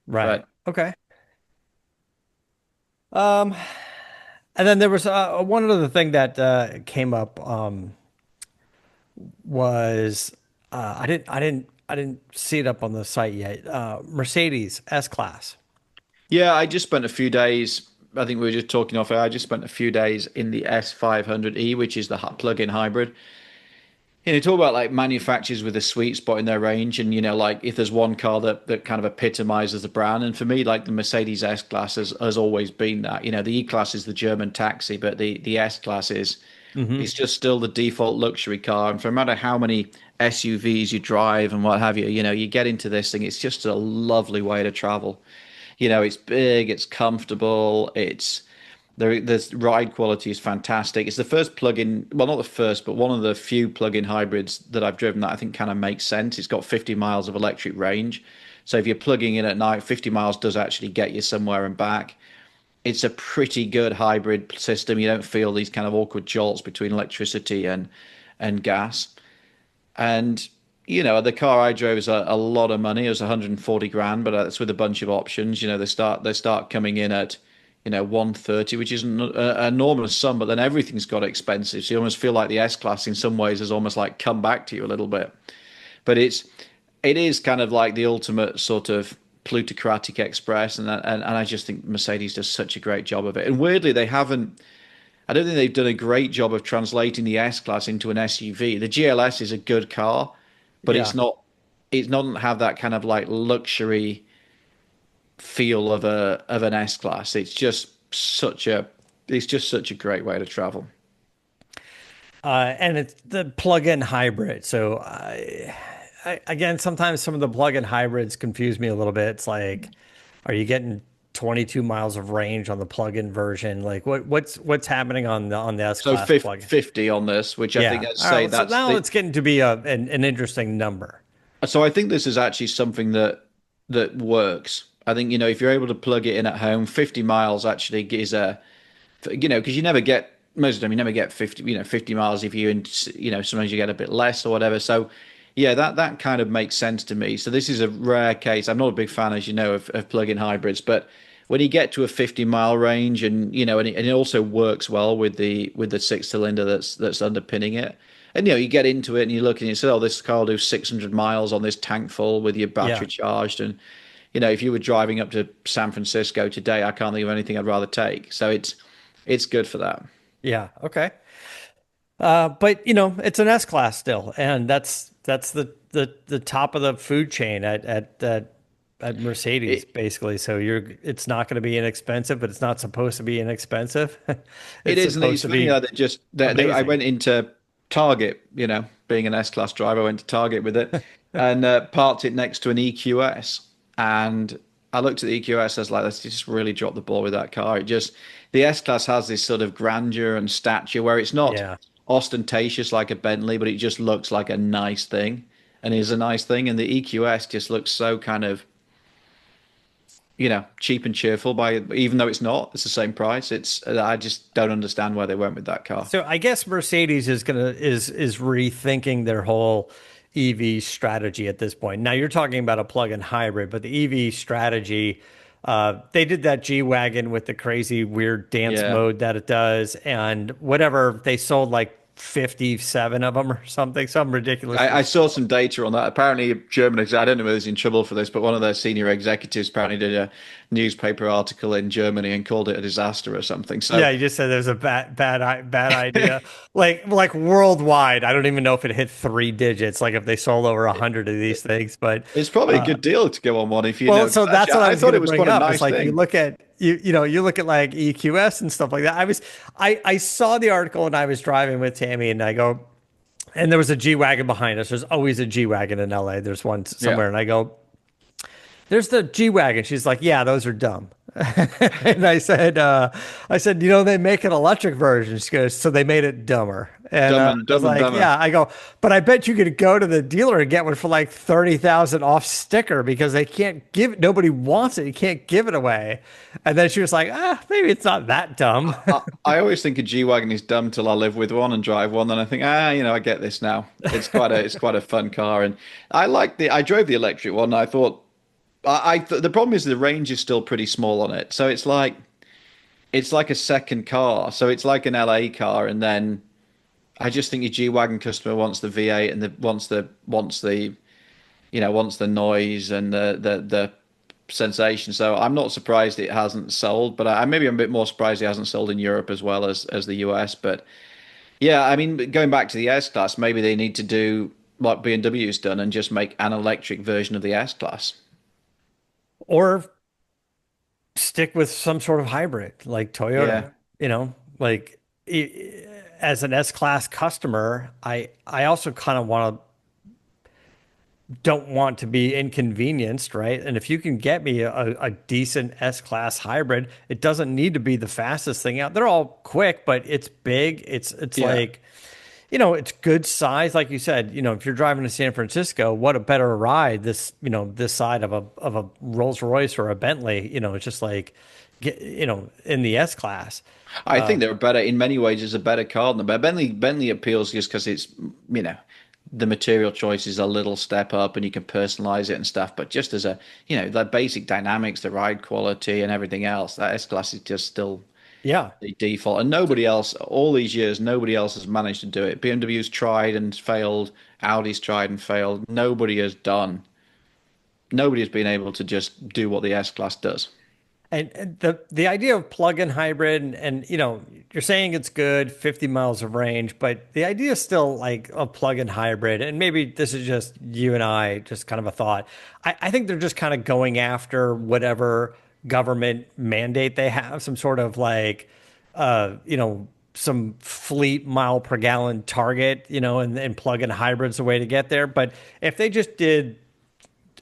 right. But Okay. Um, and then there was one other thing that came up was I didn't see it up on the site yet. Mercedes S Class. yeah, I just spent a few days. I think we were just talking off air. I just spent a few days in the S500E, which is the plug-in hybrid. Talk about like manufacturers with a sweet spot in their range, and like if there's one car that kind of epitomizes the brand, and for me, like the Mercedes S Class has always been that. The E Class is the German taxi, but the S Class is Hmm. just still the default luxury car. And for no matter how many SUVs you drive and what have you, you get into this thing, it's just a lovely way to travel. It's big, it's comfortable, the ride quality is fantastic. It's the first plug-in, well, not the first, but one of the few plug-in hybrids that I've driven that I think kind of makes sense. It's got 50 miles of electric range. So if you're plugging in at night, 50 miles does actually get you somewhere and back. It's a pretty good hybrid system. You don't feel these kind of awkward jolts between electricity and gas. And the car I drove is a lot of money. It was 140 grand, but it's with a bunch of options. They start coming in at 130, which isn't an enormous sum, but then everything's got expensive. So you almost feel like the S Class in some ways has almost like come back to you a little bit. But it is kind of like the ultimate sort of plutocratic express, and I just think Mercedes does such a great job of it. And weirdly, they haven't. I don't think they've done a great job of translating the S class into an SUV. The GLS is a good car, but it's Yeah. not. It doesn't have that kind of like luxury feel of an S class. It's just such a great way to travel. And it's the plug-in hybrid. So again, sometimes some of the plug-in hybrids confuse me a little bit. It's like, are you getting 22 miles of range on the plug-in version? Like what's happening on the So S-Class plug-in? 50 on this, which I think Yeah. I'd All say right. So that's now the. it's getting to be an interesting number. So I think this is actually something that works. I think, if you're able to plug it in at home, 50 miles actually is because you never get most of the time you never get 50 miles if sometimes you get a bit less or whatever. So yeah, that kind of makes sense to me. So this is a rare case. I'm not a big fan, as you know, of plug-in hybrids, but when you get to a 50-mile range, and it also works well with the six cylinder that's underpinning it. And you get into it and you look and you say, oh, this car will do 600 miles on this tank full with your Yeah. battery charged. And if you were driving up to San Francisco today, I can't think of anything I'd rather take. So it's good for that. Yeah. Okay. But it's an S class still, and that's the top of the food chain at Mercedes, It basically. So it's not going to be inexpensive, but it's not supposed to be inexpensive. it It's is, and supposed it's to funny be how they just I amazing. went into Target, being an S-Class driver, I went to Target with it and parked it next to an EQS. And I looked at the EQS, I was like, let's just really drop the ball with that car. The S-Class has this sort of grandeur and stature where it's not Yeah. ostentatious like a Bentley, but it just looks like a nice thing and is a nice thing. And the EQS just looks so kind of, cheap and cheerful even though it's the same price. I just don't understand why they went with that car. So I guess Mercedes is rethinking their whole EV strategy at this point. Now you're talking about a plug-in hybrid, but the EV strategy, they did that G-Wagon with the crazy weird dance Yeah. mode that it does, and whatever they sold like 57 of them or something, some I ridiculously. saw some data on that. Apparently, I don't know whether he's in trouble for this, but one of their senior executives apparently did a newspaper article in Germany and called it a disaster or something. Yeah, So you just said there's a bad idea. Like worldwide, I don't even know if it hit three digits. Like if they sold over 100 of these things, but it's probably a good deal to go on one if you well, know. so 'Cause that's actually, what I I was thought going it to was bring quite a up. It's nice like you thing. look at you look at like EQS and stuff like that. I saw the article and I was driving with Tammy and I go, and there was a G wagon behind us. There's always a G wagon in LA. There's one Yeah. somewhere, and I go, there's the G wagon. She's like, yeah, those are dumb. And I said, they make an electric version. She goes, so they made it dumber. And I was Dumb and like, Dumber. yeah. I go, but I bet you could go to the dealer and get one for like 30,000 off sticker because they can't nobody wants it. You can't give it away. And then she was like, maybe it's not that dumb. I always think a G-Wagon is dumb till I live with one and drive one, and I think, I get this now. It's quite a fun car, and I drove the electric one. And I thought, the problem is the range is still pretty small on it, so it's like a second car, so it's like an LA car, and then I just think your G-Wagon customer wants the V8 and wants the noise and the sensation. So I'm not surprised it hasn't sold, but maybe I'm a bit more surprised it hasn't sold in Europe as well as the US. But yeah, I mean, going back to the S Class, maybe they need to do what BMW's done and just make an electric version of the S Class. Or stick with some sort of hybrid like Yeah. Toyota, like as an S-Class customer, I also kind of don't want to be inconvenienced, right? And if you can get me a decent S-Class hybrid, it doesn't need to be the fastest thing out. They're all quick, but it's big. It's Yeah. like, it's good size. Like you said, if you're driving to San Francisco, what a better ride this side of a Rolls Royce or a Bentley, it's just like, in the S-Class. I think they're better in many ways. It's a better car than but Bentley appeals just because it's you know the material choice is a little step up and you can personalize it and stuff. But just as the basic dynamics, the ride quality and everything else, that S Class is just still Yeah. the default. And nobody else, all these years, nobody else has managed to do it. BMW's tried and failed. Audi's tried and failed. Nobody has done. nobody's been able to just do what the S Class does. And the idea of plug-in hybrid and you know, you're saying it's good, 50 miles of range, but the idea is still like a plug-in hybrid. And maybe this is just you and I, just kind of a thought. I think they're just kind of going after whatever government mandate they have, some sort of like, you know, some fleet mile per gallon target, you know, and plug-in hybrid's the way to get there. But if they just did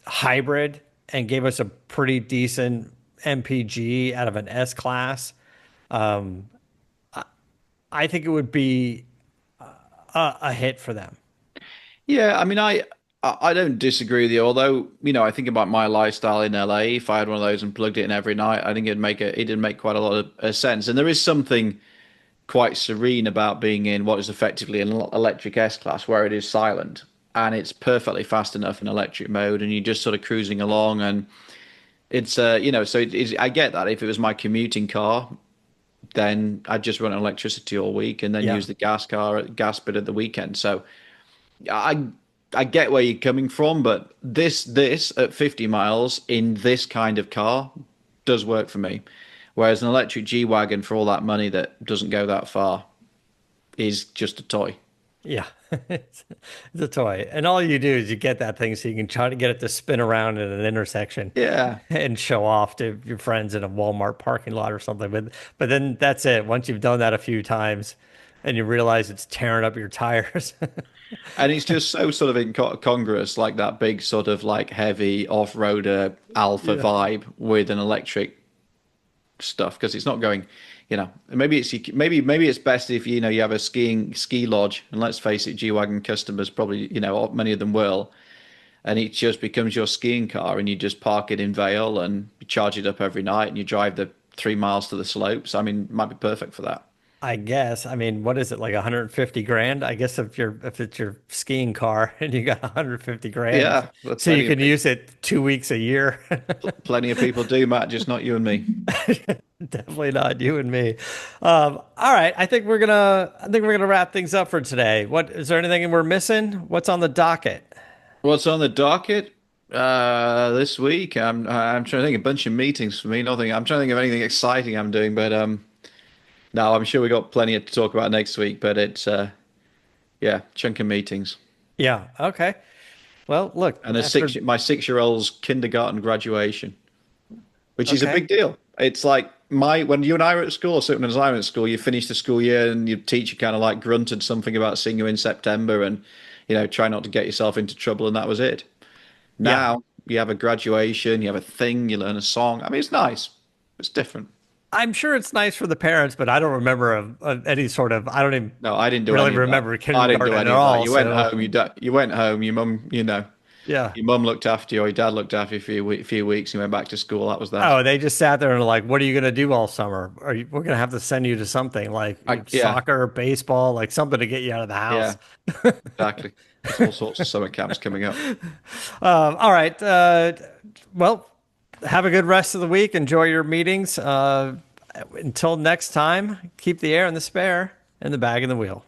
hybrid and gave us a pretty decent MPG out of an S class, um, I think it would be a hit for them. Yeah, I mean, I don't disagree with you. Although, you know, I think about my lifestyle in LA. If I had one of those and plugged it in every night, I think it did make quite a lot of sense. And there is something quite serene about being in what is effectively an electric S class, where it is silent and it's perfectly fast enough in electric mode, and you're just sort of cruising along. And it's you know, so I get that. If it was my commuting car, then I'd just run on electricity all week and then Yeah. use the gas bit at the weekend. So I I get where you're coming from, but this at 50 miles in this kind of car does work for me. Whereas an electric G-Wagon for all that money that doesn't go that far is just a toy. Yeah, it's a toy. And all you do is you get that thing so you can try to get it to spin around in an intersection Yeah. and show off to your friends in a Walmart parking lot or something. But then that's it. Once you've done that a few times and you realize it's tearing up your tires. And it's just so sort of incongruous, like that big sort of like heavy off-roader alpha Yeah. vibe with an electric stuff because it's not going, you know, maybe it's best if you have a ski lodge, and let's face it, G-Wagon customers probably, many of them will, and it just becomes your skiing car and you just park it in Vale and you charge it up every night and you drive the 3 miles to the slopes. I mean, it might be perfect for that. I guess. I mean, what is it, like 150 grand? I guess if it's your skiing car and you got 150 grand, Yeah, but so you can use it 2 weeks a year. plenty of people do, Matt, just not you and me. Definitely not you and me. All right, I think we're gonna wrap things up for today. What is there anything we're missing? What's on the docket? What's on the docket this week? I'm trying to think, a bunch of meetings for me. Nothing. I'm trying to think of anything exciting I'm doing, but no, I'm sure we got plenty to talk about next week. But it's yeah, chunk of meetings. Yeah. Okay. Well, look. And After, my 6-year-old's kindergarten graduation, which is a okay. big deal. It's like when you and I were at school, or certainly when I was at school, you finished the school year and your teacher kind of like grunted something about seeing you in September and try not to get yourself into trouble, and that was it. Yeah. Now you have a graduation, you have a thing, you learn a song. I mean, it's nice. It's different. I'm sure it's nice for the parents, but I don't remember of any sort of. I don't even No, I didn't do really any of that. remember I didn't do kindergarten at any of that. all. You went So home. You went home. Your mum, yeah. your mum looked after you, or your dad looked after you for a few weeks. You went back to school. That was that. Oh, they just sat there and like, what are you gonna do all summer? We're gonna have to send you to something like Yeah, soccer, baseball, like something to get you out of the yeah, house. exactly. There's all sorts of summer camps coming up. All right. Well, have a good rest of the week. Enjoy your meetings. Until next time, keep the air in the spare and the bag in the wheel.